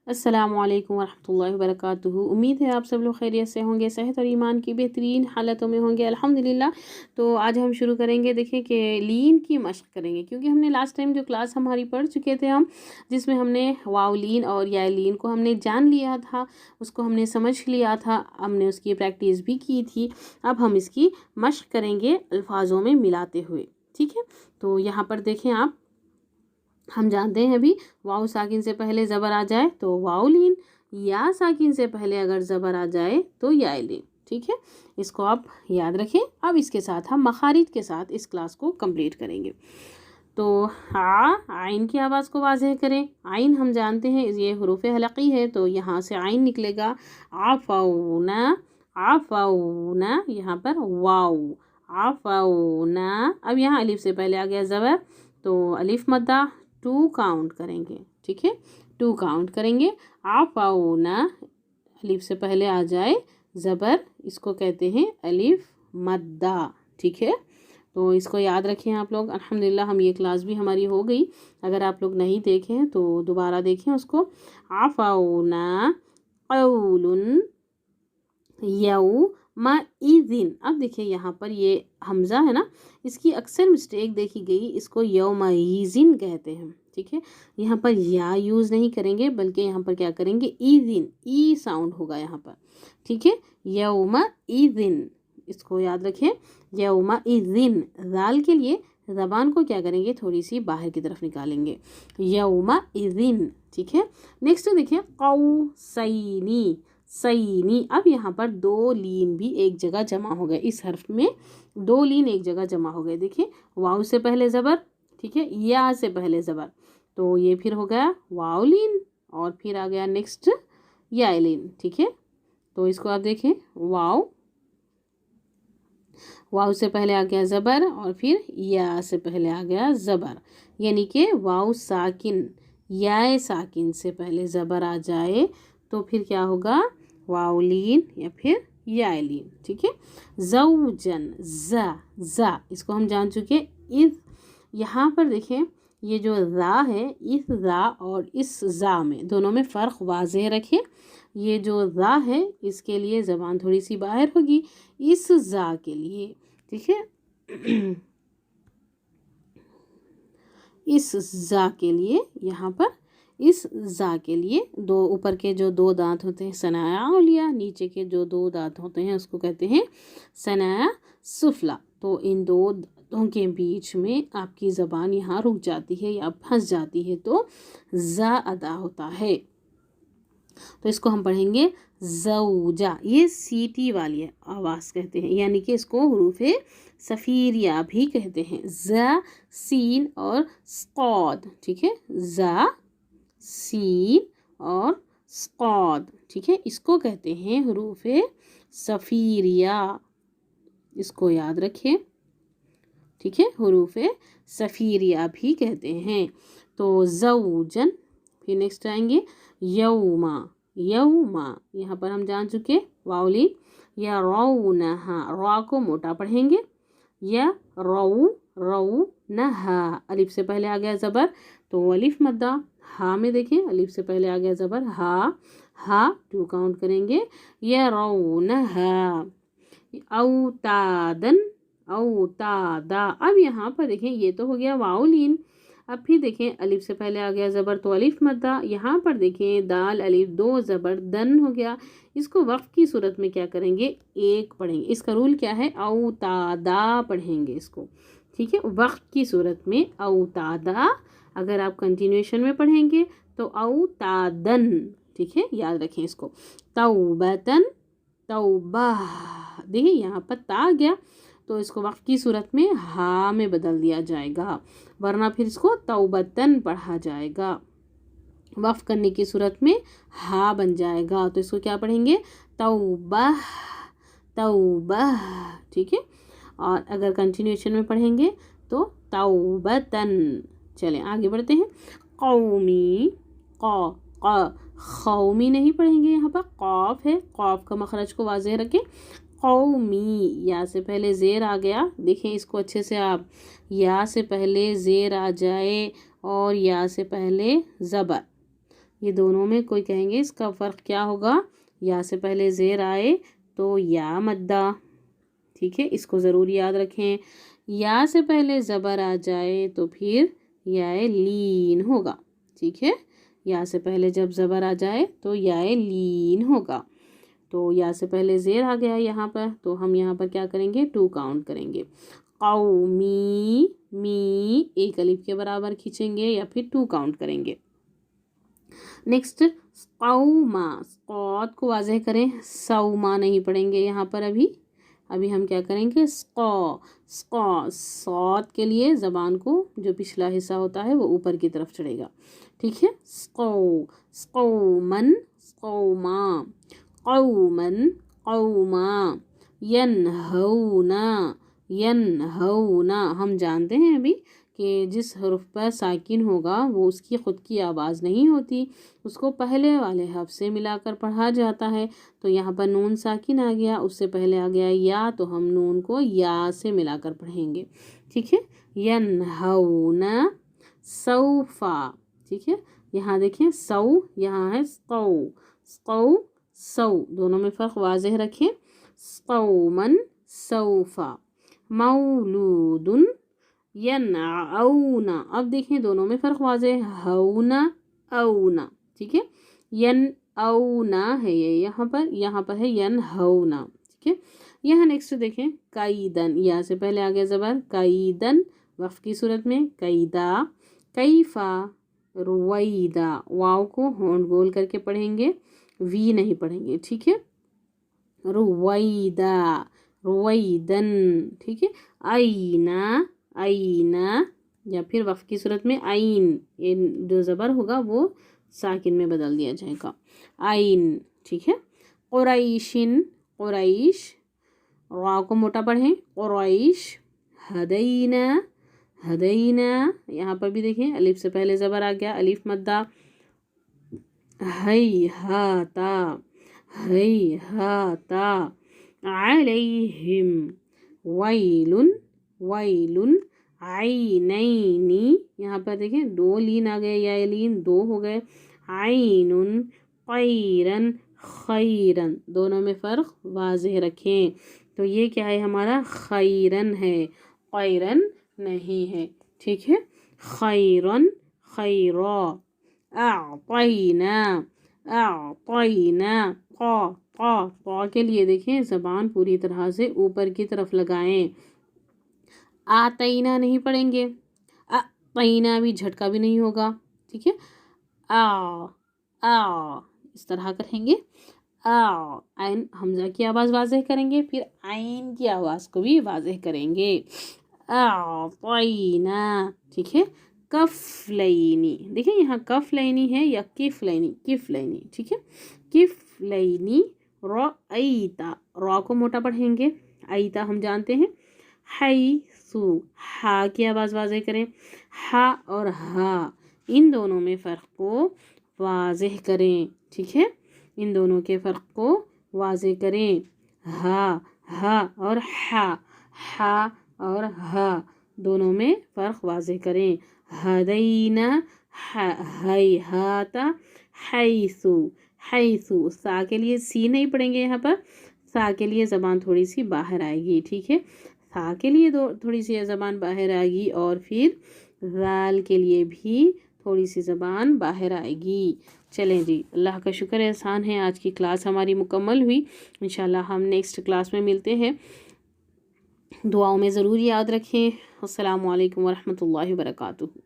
अस्सलामु अलैकुम वरहमतुल्लाहि वबरकातुहू। उम्मीद है आप सब लोग खैरियत से होंगे, सेहत और ईमान की बेहतरीन हालतों में होंगे अल्हम्दुलिल्लाह। तो आज हम शुरू करेंगे, देखिए कि लीन की मशक़ करेंगे, क्योंकि हमने लास्ट टाइम जो क्लास हमारी पढ़ चुके थे हम, जिसमें हमने वाव लीन और या लीन को हमने जान लिया था, उसको हमने समझ लिया था, हमने उसकी प्रैक्टिस भी की थी। अब हम इसकी मशक़ करेंगे अल्फाजों में मिलाते हुए, ठीक है। तो यहाँ पर देखें आप, हम जानते हैं अभी वाव साकिन से पहले ज़बर आ जाए तो वाव लीन, या साकिन से पहले अगर ज़बर आ जाए तो या लीन, ठीक है। इसको आप याद रखें। अब इसके साथ हम मखारिज के साथ इस क्लास को कंप्लीट करेंगे। तो आइन की आवाज़ को वाज़ेह करें। आइन हम जानते हैं ये हुरूफ़ हलक़ी है, तो यहाँ से आइन निकलेगा। आफ़ौना, आफ़ौना, यहाँ पर वाव, आफ़ौना। अब यहाँ अलिफ से पहले आ गया ज़बर, तो अलिफ मद्दा 2 काउंट करेंगे, ठीक है, 2 काउंट करेंगे। आफ़ौना, अलिफ से पहले आ जाए ज़बर, इसको कहते हैं अलिफ मद्दा, ठीक है। तो इसको याद रखें आप लोग। अल्हम्दुलिल्लाह हम ये क्लास भी हमारी हो गई। अगर आप लोग नहीं देखें तो दोबारा देखें उसको। आफ़ौना क़ौलुन यौमइज़िन। अब देखिए यहाँ पर ये हमज़ा है ना, इसकी अक्सर मिस्टेक देखी गई, इसको यौमइज़िन कहते हैं, ठीक है। यहाँ पर या यूज़ नहीं करेंगे, बल्कि यहाँ पर क्या करेंगे, ईज़िन, ई साउंड होगा यहाँ पर, ठीक है। यौमइज़िन, इसको याद रखें। यौमइज़िन, ज़ाल के लिए ज़बान को क्या करेंगे, थोड़ी सी बाहर की तरफ निकालेंगे। यौमइज़िन, ठीक है। नेक्स्ट देखिए क़ौसैनी, सैनी। अब यहाँ पर 2 लीन भी एक जगह जमा हो गए, इस हर्फ में 2 लीन एक जगह जमा हो गए। देखिए वाव से पहले ज़बर, ठीक है, या से पहले ज़बर, तो ये फिर हो गया वाव लीन, और फिर आ गया नेक्स्ट या लीन, ठीक है। तो इसको आप देखें, वाव, वाव से पहले आ गया ज़बर, और फिर या से पहले आ गया ज़बर, यानी कि वाव साकिन, या साकिन से पहले ज़बर आ जाए तो फिर क्या होगा, वाव लीन या फिर या लीन, ठीक है। ज़ौजन, ज़ा, इसको हम जान चुके। इस यहाँ पर देखें, ये जो ज़ा है, इस ज़ा और इस ज़ा में, दोनों में फ़र्क वाज़ेह रखें। ये जो ज़ा है, इसके लिए ज़बान थोड़ी सी बाहर होगी, इस ज़ा के लिए, ठीक है। इस ज़ा के लिए, यहाँ पर इस ज़ा के लिए दो ऊपर के जो 2 दांत होते हैं सनाया औलिया, नीचे के जो 2 दांत होते हैं उसको कहते हैं सनाया सुफला। तो इन 2 दांतों के बीच में आपकी ज़बान यहाँ रुक जाती है या फंस जाती है, तो ज़ा अदा होता है। तो इसको हम पढ़ेंगे ज़ौजा, ये सीटी वाली आवाज़ कहते हैं, यानी कि इसको हुरूफ़े सफ़ीरिया भी कहते हैं। ज़ा, सीन और स्क़ाद, ठीक है, ज़ा, सीन और स्क़ाद, ठीक है, इसको कहते हैं हुरूफ़े सफ़ीरिया, इसको याद रखें, ठीक है, हुरूफ़े सफ़ीरिया भी कहते हैं। तो ज़ौजन, फिर नेक्स्ट आएंगे यौमा, यौमा, यहाँ पर हम जान चुके वावली, या रौनहा, रौ को मोटा पढ़ेंगे, या रौनहा, अलिफ से पहले आ गया ज़बर, तो अलिफ मद्दा। हा में देखें, अलिफ से पहले आ गया ज़बर, हा 2 काउंट करेंगे। या रौनहा, औतादन, औतादा। अब यहाँ पर देखें, ये तो हो गया वाव लीन। अब फिर देखें, अलिफ से पहले आ गया ज़बर, तो अलिफ मद्दा। यहाँ पर देखें, दाल अलिफ 2 ज़बर, दन हो गया। इसको वक्फ की सूरत में क्या करेंगे, 1 पढ़ेंगे। इसका रूल क्या है, औतादा पढ़ेंगे इसको, ठीक है, वक्फ की सूरत में औतादा। अगर आप कंटिन्यूएशन में पढ़ेंगे तो औतादन, ठीक है, याद रखें इसको। तौबतन, तौबा, देखिए यहाँ पर ता आ गया, तो इसको वक्फ की सूरत में हा में बदल दिया जाएगा, वरना फिर इसको तौबतन पढ़ा जाएगा। वक्फ करने की सूरत में हा बन जाएगा, तो इसको क्या पढ़ेंगे, तौबा, तौबा, ठीक है। और अगर कंटिन्यूएशन में पढ़ेंगे तो तौबतन। चलें आगे बढ़ते हैं। कौमी, खौमी नहीं पढ़ेंगे, यहाँ पर कौफ है, कौफ का मखरज को वाज़ेह रखें। कौमी, या से पहले ज़ेर आ गया, देखें इसको अच्छे से आप, या से पहले ज़ेर आ जाए और या से पहले ज़बर, ये दोनों में कोई कहेंगे इसका फ़र्क क्या होगा, या से पहले ज़ेर आए तो या मद्दा, ठीक है, इसको ज़रूर याद रखें। या से पहले ज़बर आ जाए तो फिर या लीन होगा, ठीक है। या से पहले जब ज़बर आ जाए तो या लीन होगा। तो या से पहले ज़ेर आ गया यहाँ पर, तो हम यहाँ पर क्या करेंगे, 2 काउंट करेंगे। कौमी, मी एक अलिफ के बराबर खींचेंगे या फिर 2 काउंट करेंगे। नेक्स्ट कौमा, कौत को वाज़ेह करें, सौमा नहीं पढ़ेंगे यहाँ पर। अभी हम क्या करेंगे, स्कौ, सौत के लिए ज़बान को जो पिछला हिस्सा होता है वो ऊपर की तरफ चढ़ेगा, ठीक है। स्कौ, स्कौमन, स्कौमा, कौमन, कौमा, यनहौना, यनहौना। हम जानते हैं अभी कि जिस हर्फ पर साकिन होगा वो उसकी ख़ुद की आवाज़ नहीं होती, उसको पहले वाले हर्फ से मिलाकर पढ़ा जाता है। तो यहाँ पर नून साकिन आ गया, उससे पहले आ गया या, तो हम नून को या से मिलाकर पढ़ेंगे, ठीक है। यनहौना सौफा, ठीक है। यहाँ देखें सौ, यहाँ है स्कौ, स्कौ, सौ, दोनों में फ़र्क वाज़ेह रखें। स्कौमन सौफा, मौलूदुन यनऔना। अब देखें दोनों में फ़र्क वाज़ेह, हौना औना, ठीक है। यनऔना है ये यहाँ पर है यनहौना, ठीक है। यहाँ नेक्स्ट देखें कैदन, या से पहले आ गया ज़बर, कैदन वक़्फ़ की सूरत में, कैदा, कैफ़ा, रुवैदा। वाव को होंठ गोल करके पढ़ेंगे, वी नहीं पढ़ेंगे, ठीक है। रुवैदा, रुवैदन, ठीक है। आईना, आईना, या फिर वक़्फ़ की सूरत में आइन, ये जो ज़बर होगा वो साकिन में बदल दिया जाएगा, आइन, ठीक है। क़ुरैशिन, क़ुरैश, रा को मोटा पढ़ें, क़ुरैश, हदैना, हदैना। यहाँ पर भी देखें अलिफ से पहले ज़बर आ गया, अलिफ मद्दा। हैहाता, हैहाता, अलैहिम, वैलुन, वैलुन, आइनैनी। यहाँ पर देखें 2 लीन आ गए, या लीन 2 हो गए। आइनुन, खैरन, खैरन, दोनों में फ़र्क वाज़ेह रखें। तो ये क्या है हमारा, खैरन है, खैरन नहीं है, ठीक है। खैरन, खैरा, आतैना, आतैना, क़ा के लिए देखें ज़बान पूरी तरह से ऊपर की तरफ लगाएं। आतैना नहीं पढ़ेंगे, तैना भी झटका भी नहीं होगा, ठीक है। आ इस तरह करेंगे। आइन हमज़ा की आवाज़ वाज़ेह करेंगे, फिर आइन की आवाज़ को भी वाज़ेह करेंगे। आतैना, ठीक है। कफ़लैनी, देखिए यहाँ कफ़लैनी है या किफ़लैनी, किफ़लैनी, ठीक है। किफ़लैनी, रअयता, रा को मोटा पढ़ेंगे, आईता हम जानते हैं। हैसु, हा की आवाज़ वाज़ेह करें। हा और हा इन दोनों में फ़र्क को वाज़ेह करें, ठीक है। इन दोनों के फ़र्क को वाज़ेह करें। हा और हा और हा दोनों में फ़र्क वाज़ेह करें। हदैना, हैहाता, हैसु, हैसु। सा के लिए सी नहीं पढ़ेंगे, यहाँ पर सा के लिए ज़बान थोड़ी सी बाहर आएगी, ठीक है। सा के लिए थोड़ी सी ज़बान बाहर आएगी, और फिर ज़ाल के लिए भी थोड़ी सी ज़बान बाहर आएगी। चलें जी, अल्लाह का शुक्र एहसान है, आज की क्लास हमारी मुकम्मल हुई। इंशाल्लाह हम नेक्स्ट क्लास में मिलते हैं। दुआओं में ज़रूर याद रखें। अस्सलामु अलैकुम वरहमतुल्लाहि वबरकातुहू।